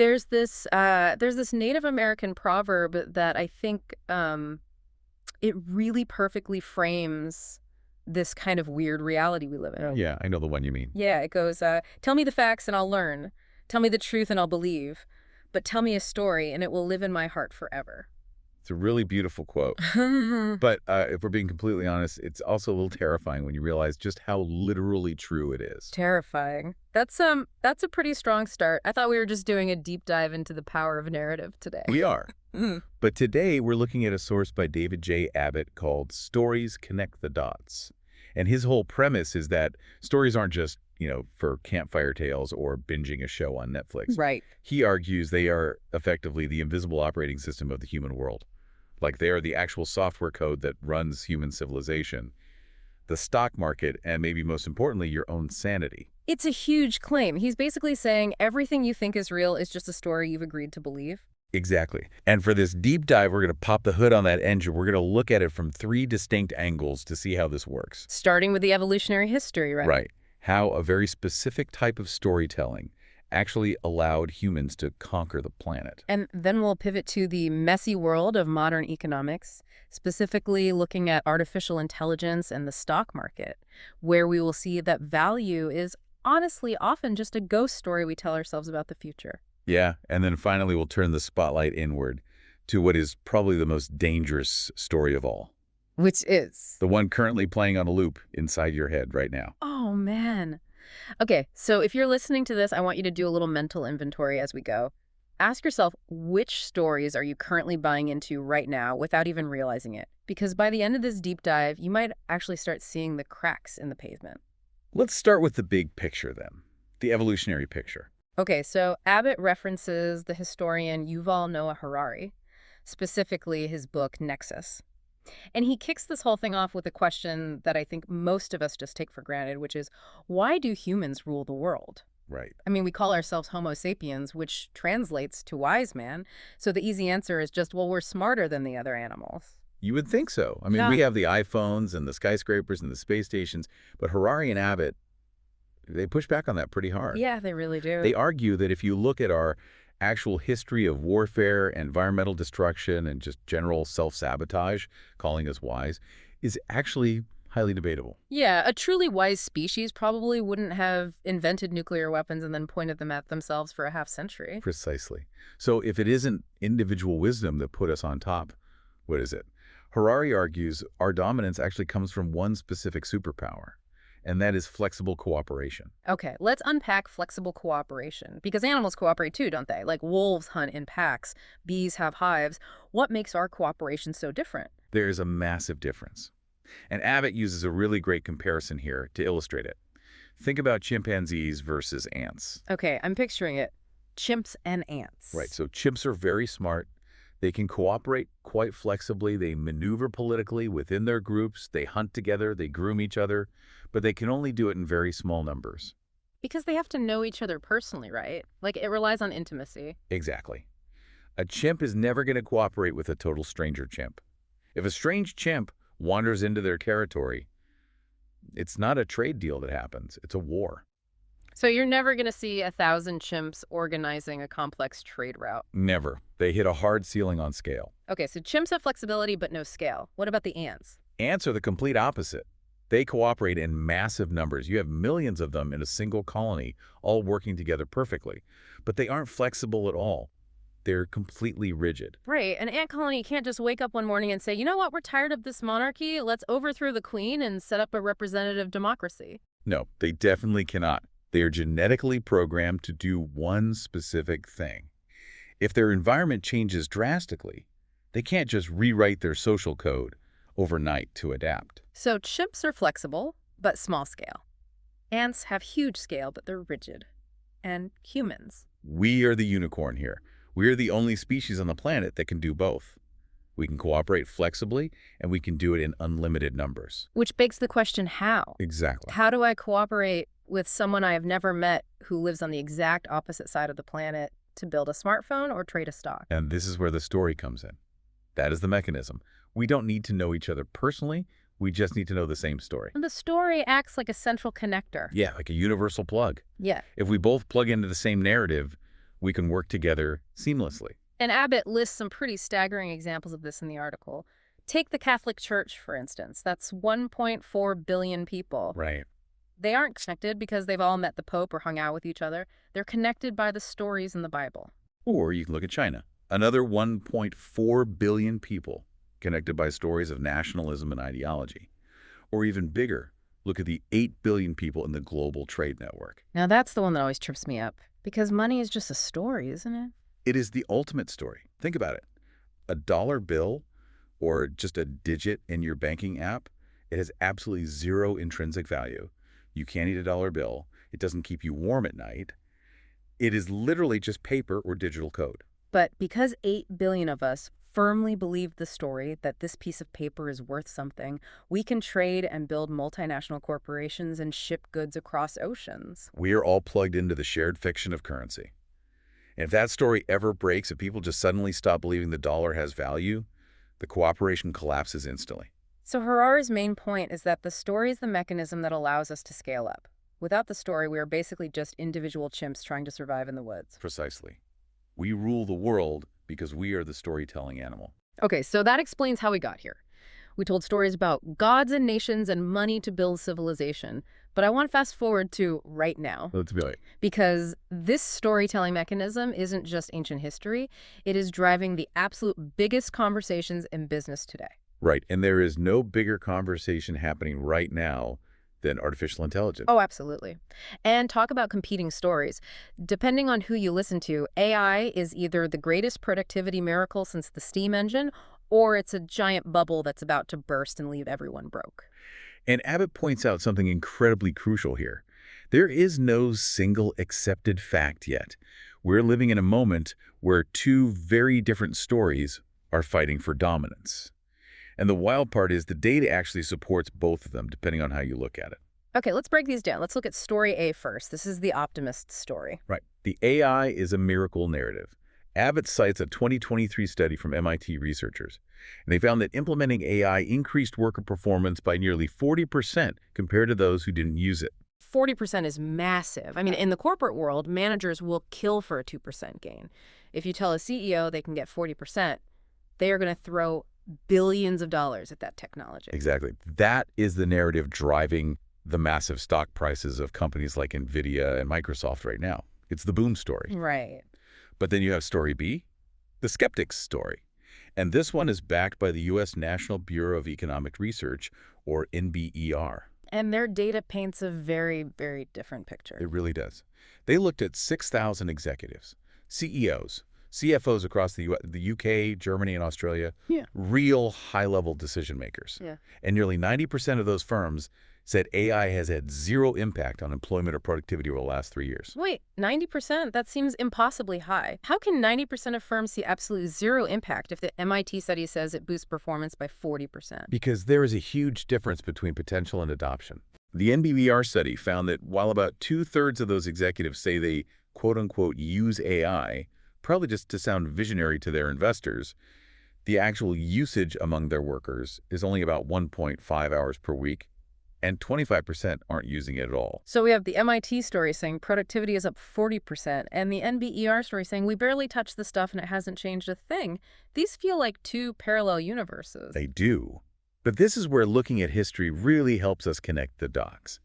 There's this Native American proverb that I think it really perfectly frames this kind of weird reality we live in. Oh, yeah, I know the one you mean. Yeah, it goes, tell me the facts and I'll learn. Tell me the truth and I'll believe. But tell me a story and it will live in my heart forever. It's a really beautiful quote. But if we're being completely honest, it's also a little terrifying when you realize just how literally true it is. Terrifying. That's a pretty strong start. I thought we were just doing a deep dive into the power of narrative today. We are. Mm. But today we're looking at a source by David J. Abbott called Stories Connect the Dots. And his whole premise is that stories aren't just, for campfire tales or binging a show on Netflix. Right. He argues they are effectively the invisible operating system of the human world. Like they are the actual software code that runs human civilization, the stock market, and maybe most importantly, your own sanity. It's a huge claim. He's basically saying everything you think is real is just a story you've agreed to believe. Exactly. And for this deep dive, we're going to pop the hood on that engine. We're going to look at it from 3 distinct angles to see how this works. Starting with the evolutionary history, right? Right. How a very specific type of storytelling actually allowed humans to conquer the planet. And then we'll pivot to the messy world of modern economics, specifically looking at artificial intelligence and the stock market, where we will see that value is honestly often just a ghost story we tell ourselves about the future. Yeah, and then finally we'll turn the spotlight inward to what is probably the most dangerous story of all. Which is? The one currently playing on a loop inside your head right now. Oh, man. Okay, so if you're listening to this, I want you to do a little mental inventory as we go. Ask yourself, which stories are you currently buying into right now without even realizing it? Because by the end of this deep dive, you might actually start seeing the cracks in the pavement. Let's start with the big picture then, the evolutionary picture. Okay, so Abbott references the historian Yuval Noah Harari, specifically his book Nexus. And he kicks this whole thing off with a question that I think most of us just take for granted, which is, why do humans rule the world? Right. I mean, we call ourselves Homo sapiens, which translates to wise man. So the easy answer is just, well, we're smarter than the other animals. You would think so. I mean, Yeah. we have the iPhones and the skyscrapers and the space stations, but Harari and Abbott, they push back on that pretty hard. Yeah, they really do. They argue that if you look at our actual history of warfare, environmental destruction, and just general self-sabotage, calling us wise, is actually highly debatable. Yeah, a truly wise species probably wouldn't have invented nuclear weapons and then pointed them at themselves for a half century. Precisely. So if it isn't individual wisdom that put us on top, what is it? Harari argues our dominance actually comes from one specific superpower, and that is flexible cooperation. Okay, let's unpack flexible cooperation, because animals cooperate too, don't they? Like wolves hunt in packs, bees have hives. What makes our cooperation so different? There is a massive difference. And Abbott uses a really great comparison here to illustrate it. Think about chimpanzees versus ants. Okay, I'm picturing it. Chimps and ants. Right, so chimps are very smart. They can cooperate quite flexibly. They maneuver politically within their groups. They hunt together. They groom each other. But they can only do it in very small numbers. Because they have to know each other personally, right? Like, it relies on intimacy. Exactly. A chimp is never going to cooperate with a total stranger chimp. If a strange chimp wanders into their territory, it's not a trade deal that happens. It's a war. So you're never going to see 1,000 chimps organizing a complex trade route. Never. They hit a hard ceiling on scale. Okay, so chimps have flexibility but no scale. What about the ants? Ants are the complete opposite. They cooperate in massive numbers. You have millions of them in a single colony, all working together perfectly. But they aren't flexible at all. They're completely rigid. Right, an ant colony can't just wake up one morning and say, you know what, we're tired of this monarchy. Let's overthrow the queen and set up a representative democracy. No, they definitely cannot. They are genetically programmed to do one specific thing. If their environment changes drastically, they can't just rewrite their social code overnight to adapt. So chimps are flexible, but small scale. Ants have huge scale, but they're rigid. And humans. We are the unicorn here. We are the only species on the planet that can do both. We can cooperate flexibly, and we can do it in unlimited numbers. Which begs the question, how? Exactly. How do I cooperate with someone I have never met who lives on the exact opposite side of the planet to build a smartphone or trade a stock? And this is where the story comes in. That is the mechanism. We don't need to know each other personally. We just need to know the same story. And the story acts like a central connector. Yeah, like a universal plug. Yeah. If we both plug into the same narrative, We can work together seamlessly. And Abbott lists some pretty staggering examples of this in the article. Take the Catholic Church, for instance. That's 1.4 billion people. Right. They aren't connected because they've all met the Pope or hung out with each other. They're connected by the stories in the Bible. Or you can look at China. Another 1.4 billion people connected by stories of nationalism and ideology. Or even bigger, look at the 8 billion people in the global trade network. Now that's the one that always trips me up, because money is just a story, isn't it? It is the ultimate story. Think about it. A dollar bill or just a digit in your banking app, it has absolutely zero intrinsic value. You can't eat a dollar bill. It doesn't keep you warm at night. It is literally just paper or digital code. But because 8 billion of us firmly believe the story that this piece of paper is worth something, we can trade and build multinational corporations and ship goods across oceans. We are all plugged into the shared fiction of currency. And if that story ever breaks, if people just suddenly stop believing the dollar has value, the cooperation collapses instantly. So Harari's main point is that the story is the mechanism that allows us to scale up. Without the story, we are basically just individual chimps trying to survive in the woods. Precisely. We rule the world because we are the storytelling animal. Okay, so that explains how we got here. We told stories about gods and nations and money to build civilization. But I want to fast forward to right now. Let's be like, Because this storytelling mechanism isn't just ancient history. It is driving the absolute biggest conversations in business today. right. And there is no bigger conversation happening right now than artificial intelligence. Oh, absolutely. And talk about competing stories. Depending on who you listen to, AI is either the greatest productivity miracle since the steam engine, or it's a giant bubble that's about to burst and leave everyone broke. And Abbott points out something incredibly crucial here. There is no single accepted fact yet. We're living in a moment where two very different stories are fighting for dominance. And the wild part is the data actually supports both of them, depending on how you look at it. Okay, let's break these down. Let's look at story A first. This is the optimist story. Right. The AI is a miracle narrative. Abbott cites a 2023 study from MIT researchers, and they found that implementing AI increased worker performance by nearly 40% compared to those who didn't use it. 40% is massive. I mean, in the corporate world, managers will kill for a 2% gain. If you tell a CEO they can get 40%, they are going to throw billions of dollars at that technology. Exactly. That is the narrative driving the massive stock prices of companies like NVIDIA and Microsoft right now. It's the boom story. Right. But then you have story B, the skeptic's story. And this one is backed by the U.S. National Bureau of Economic Research, or NBER. And their data paints a very, very different picture. It really does. They looked at 6,000 executives, CEOs, CFOs across the UK, Germany, and Australia, Yeah. real high-level decision makers. Yeah. And nearly 90% of those firms said AI has had zero impact on employment or productivity over the last 3 years. Wait, 90%? That seems impossibly high. How can 90% of firms see absolute zero impact if the MIT study says it boosts performance by 40%? Because there is a huge difference between potential and adoption. The NBER study found that while about 2/3 of those executives say they quote-unquote use AI, probably just to sound visionary to their investors, the actual usage among their workers is only about 1.5 hours per week, and 25% aren't using it at all. So we have the MIT story saying productivity is up 40%, and the NBER story saying we barely touched the stuff and it hasn't changed a thing. These feel like two parallel universes. They do. But this is where looking at history really helps us connect the dots.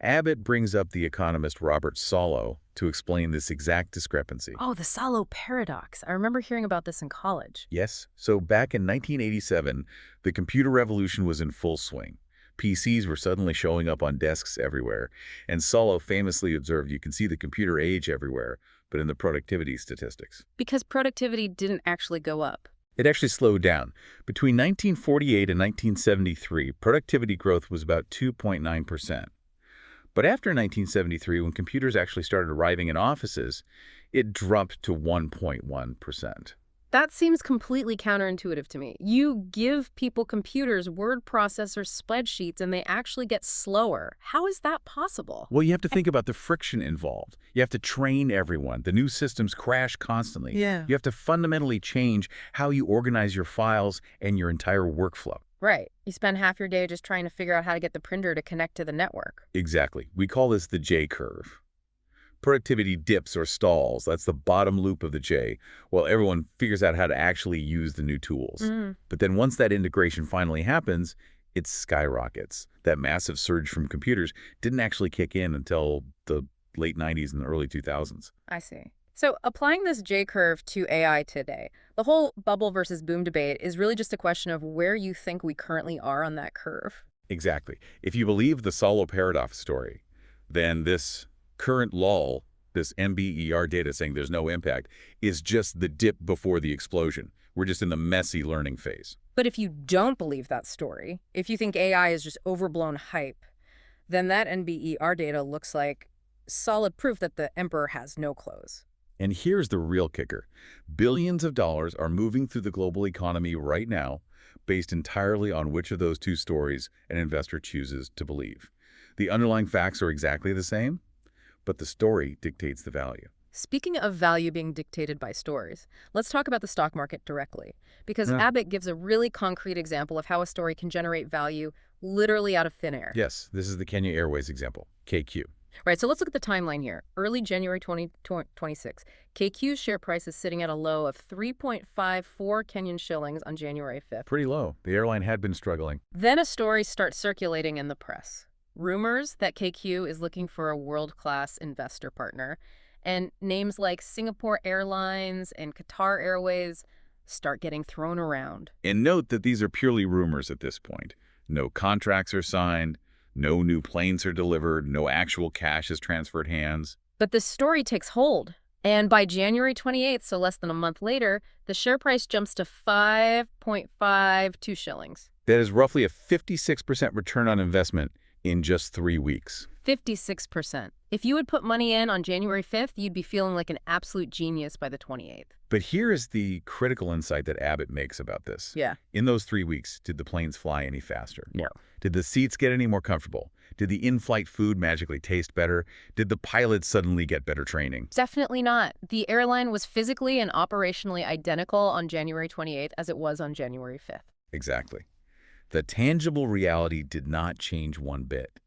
Abbott brings up the economist Robert Solow to explain this exact discrepancy. Oh, the Solow paradox. I remember hearing about this in college. Yes, so back in 1987, the computer revolution was in full swing. PCs were suddenly showing up on desks everywhere, and Solow famously observed you can see the computer age everywhere, but in the productivity statistics. Because productivity didn't actually go up. It actually slowed down. Between 1948 and 1973, productivity growth was about 2.9%. But after 1973, when computers actually started arriving in offices, it dropped to 1.1%. That seems completely counterintuitive to me. You give people computers, word processors, spreadsheets, and they actually get slower. How is that possible? Well, you have to think about the friction involved. You have to train everyone. The new systems crash constantly. Yeah. You have to fundamentally change how you organize your files and your entire workflow. Right. You spend half your day just trying to figure out how to get the printer to connect to the network. Exactly. We call this the J-curve. Productivity dips or stalls. That's the bottom loop of the J, while everyone figures out how to actually use the new tools. Mm, But then once that integration finally happens, it skyrockets. That massive surge from computers didn't actually kick in until the late 90s and the early 2000s. I see. So applying this J curve to AI today, the whole bubble versus boom debate is really just a question of where you think we currently are on that curve. Exactly. If you believe the Solow paradox story, then this current lull, this MBER data saying there's no impact, is just the dip before the explosion. We're just in the messy learning phase. But if you don't believe that story, if you think AI is just overblown hype, then that NBER data looks like solid proof that the emperor has no clothes. And here's the real kicker. Billions of dollars are moving through the global economy right now based entirely on which of those two stories an investor chooses to believe. The underlying facts are exactly the same, but the story dictates the value. Speaking of value being dictated by stories, let's talk about the stock market directly, because Yeah. Abbott gives a really concrete example of how a story can generate value literally out of thin air. Yes, this is the Kenya Airways example, KQ. Right, so let's look at the timeline here. Early January 2026, KQ's share price is sitting at a low of 3.54 Kenyan shillings on January 5th. Pretty low. The airline had been struggling. Then a story starts circulating in the press. Rumors that KQ is looking for a world-class investor partner, and names like Singapore Airlines and Qatar Airways start getting thrown around. And note that these are purely rumors at this point. No contracts are signed, no new planes are delivered, no actual cash is transferred hands. But the story takes hold. And by January 28th, so less than a month later, the share price jumps to 5.52 shillings. That is roughly a 56% return on investment in just 3 weeks. 56%. If you had put money in on January 5th, you'd be feeling like an absolute genius by the 28th. But here is the critical insight that Abbott makes about this. Yeah. In those 3 weeks, did the planes fly any faster? No. Did the seats get any more comfortable? Did the in-flight food magically taste better? Did the pilots suddenly get better training? Definitely not. The airline was physically and operationally identical on January 28th as it was on January 5th. Exactly. The tangible reality did not change one bit.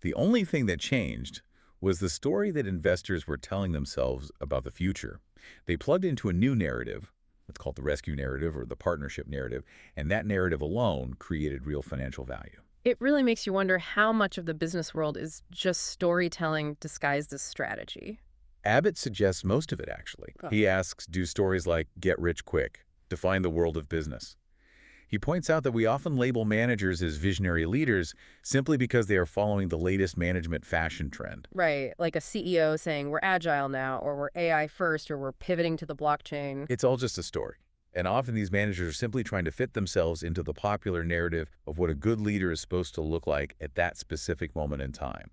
The only thing that changed was the story that investors were telling themselves about the future. They plugged into a new narrative, let's call it the rescue narrative or the partnership narrative, and that narrative alone created real financial value. It really makes you wonder how much of the business world is just storytelling disguised as strategy. Abbott suggests most of it, actually. Oh. He asks, do stories like get rich quick define the world of business? He points out that we often label managers as visionary leaders simply because they are following the latest management fashion trend. Right, like a CEO saying we're agile now, or we're AI first, or we're pivoting to the blockchain. It's all just a story. And often these managers are simply trying to fit themselves into the popular narrative of what a good leader is supposed to look like at that specific moment in time.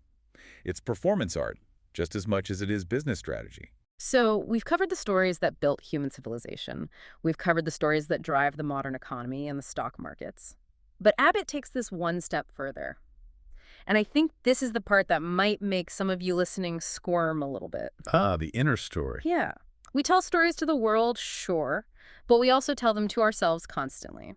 It's performance art, just as much as it is business strategy. So we've covered the stories that built human civilization. We've covered the stories that drive the modern economy and the stock markets. But Abbott takes this one step further. And I think this is the part that might make some of you listening squirm a little bit. Ah, the inner story. Yeah. We tell stories to the world, sure, but we also tell them to ourselves constantly.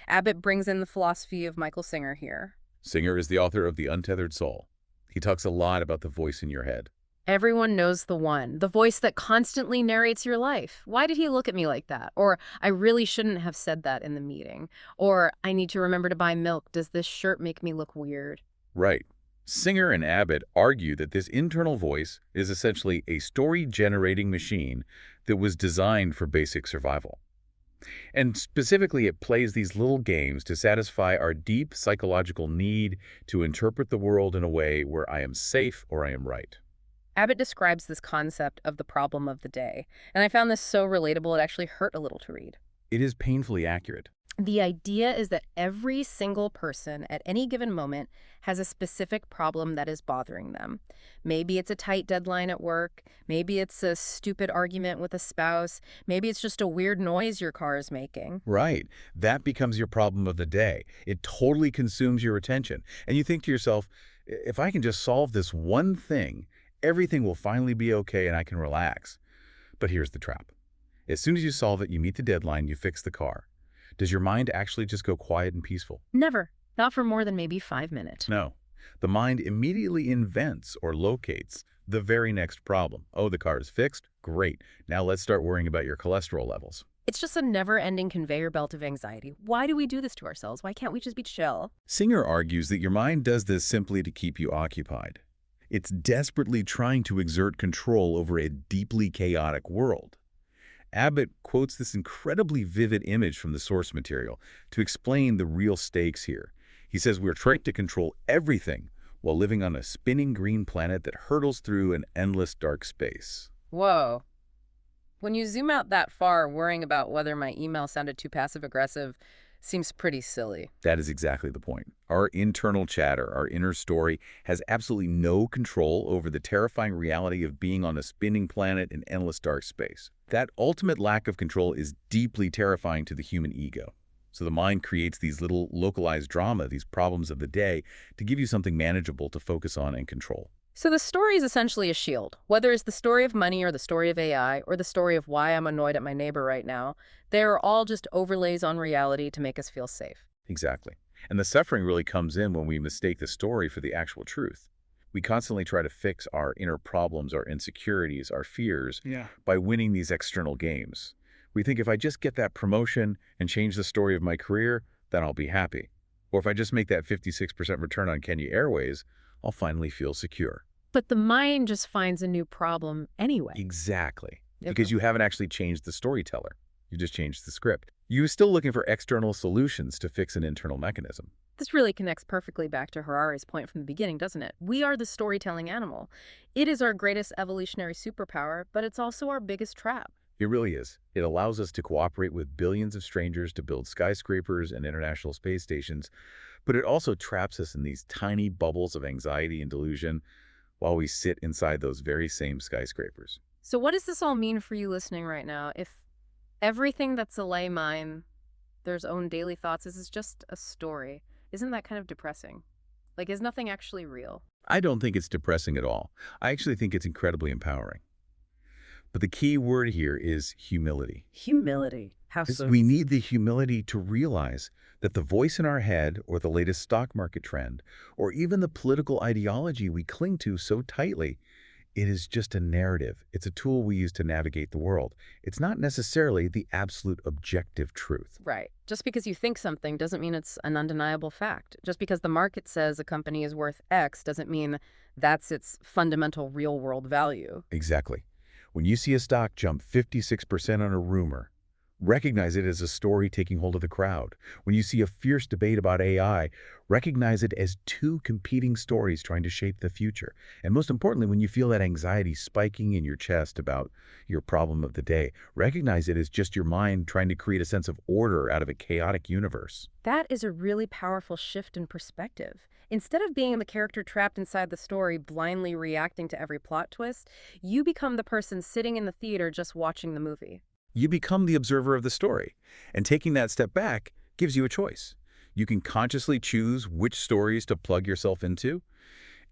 Abbott brings in the philosophy of Michael Singer here. Singer is the author of The Untethered Soul. He talks a lot about the voice in your head. Everyone knows the one, the voice that constantly narrates your life. Why did he look at me like that? Or, I really shouldn't have said that in the meeting. Or, I need to remember to buy milk. Does this shirt make me look weird? Right. Singer and Abbott argue that this internal voice is essentially a story-generating machine that was designed for basic survival. And specifically, it plays these little games to satisfy our deep psychological need to interpret the world in a way where I am safe or I am right. Abbott describes this concept of the problem of the day, and I found this so relatable it actually hurt a little to read. It is painfully accurate. The idea is that every single person at any given moment has a specific problem that is bothering them. Maybe it's a tight deadline at work. Maybe it's a stupid argument with a spouse. Maybe it's just a weird noise your car is making. Right. That becomes your problem of the day. It totally consumes your attention. And you think to yourself, if I can just solve this one thing, everything will finally be okay and I can relax. But here's the trap. As soon as you solve it, you meet the deadline, you fix the car. Does your mind actually just go quiet and peaceful? Never. Not for more than maybe 5 minutes. No. The mind immediately invents or locates the very next problem. Oh, the car is fixed? Great. Now let's start worrying about your cholesterol levels. It's just a never-ending conveyor belt of anxiety. Why do we do this to ourselves? Why can't we just be chill? Singer argues that your mind does this simply to keep you occupied. It's desperately trying to exert control over a deeply chaotic world. Abbott quotes this incredibly vivid image from the source material to explain the real stakes here. He says we're trying to control everything while living on a spinning green planet that hurtles through an endless dark space. Whoa. When you zoom out that far, worrying about whether my email sounded too passive-aggressive seems pretty silly. That is exactly the point. Our internal chatter, our inner story, has absolutely no control over the terrifying reality of being on a spinning planet in endless dark space. That ultimate lack of control is deeply terrifying to the human ego. So the mind creates these little localized drama, these problems of the day, to give you something manageable to focus on and control. So the story is essentially a shield. Whether it's the story of money or the story of AI or the story of why I'm annoyed at my neighbor right now, they are all just overlays on reality to make us feel safe. Exactly. And the suffering really comes in when we mistake the story for the actual truth. We constantly try to fix our inner problems, our insecurities, our fears, by winning these external games. We think if I just get that promotion and change the story of my career, then I'll be happy. Or if I just make that 56% return on Kenya Airways, I'll finally feel secure. But the mind just finds a new problem anyway. Exactly. Yep. Because you haven't actually changed the storyteller. You just changed the script. You're still looking for external solutions to fix an internal mechanism. This really connects perfectly back to Harari's point from the beginning, doesn't it? We are the storytelling animal. It is our greatest evolutionary superpower, but it's also our biggest trap. It really is. It allows us to cooperate with billions of strangers to build skyscrapers and international space stations, but it also traps us in these tiny bubbles of anxiety and delusion while we sit inside those very same skyscrapers. So what does this all mean for you listening right now? If everything that's a lay mind, their own daily thoughts, is just a story, isn't that kind of depressing? Like, is nothing actually real? I don't think it's depressing at all. I actually think it's incredibly empowering. But the key word here is humility. Humility. How Because so? we need the humility to realize that the voice in our head or the latest stock market trend or even the political ideology we cling to so tightly, it is just a narrative. It's a tool we use to navigate the world. It's not necessarily the absolute objective truth. Right. Just because you think something doesn't mean it's an undeniable fact. Just because the market says a company is worth X doesn't mean that's its fundamental real-world value. Exactly. When you see a stock jump 56% on a rumor, recognize it as a story taking hold of the crowd. When you see a fierce debate about AI, recognize it as two competing stories trying to shape the future. And most importantly, when you feel that anxiety spiking in your chest about your problem of the day, recognize it as just your mind trying to create a sense of order out of a chaotic universe. That is a really powerful shift in perspective. Instead of being the character trapped inside the story, blindly reacting to every plot twist, you become the person sitting in the theater just watching the movie. You become the observer of the story, and taking that step back gives you a choice. You can consciously choose which stories to plug yourself into,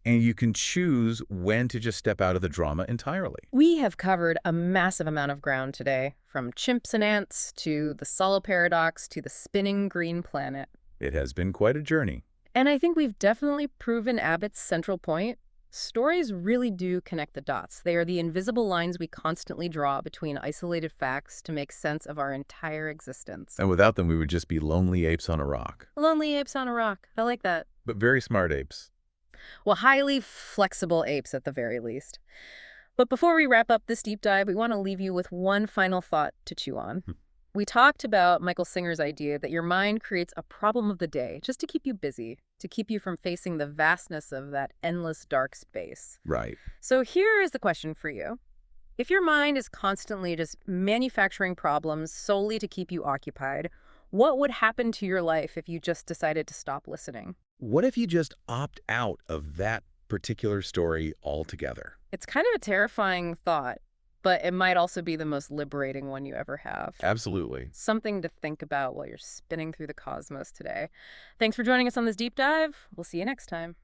and you can choose when to just step out of the drama entirely. We have covered a massive amount of ground today, from chimps and ants to the Solo paradox to the spinning green planet. It has been quite a journey. And I think we've definitely proven Abbott's central point. Stories really do connect the dots. They are the invisible lines we constantly draw between isolated facts to make sense of our entire existence. And without them, we would just be lonely apes on a rock. Lonely apes on a rock. I like that. But very smart apes. Well, highly flexible apes at the very least. But before we wrap up this deep dive, we want to leave you with one final thought to chew on. We talked about Michael Singer's idea that your mind creates a problem of the day just to keep you busy, to keep you from facing the vastness of that endless dark space. Right. So here is the question for you. If your mind is constantly just manufacturing problems solely to keep you occupied, what would happen to your life if you just decided to stop listening? What if you just opt out of that particular story altogether? It's kind of a terrifying thought, but it might also be the most liberating one you ever have. Absolutely. Something to think about while you're spinning through the cosmos today. Thanks for joining us on this deep dive. We'll see you next time.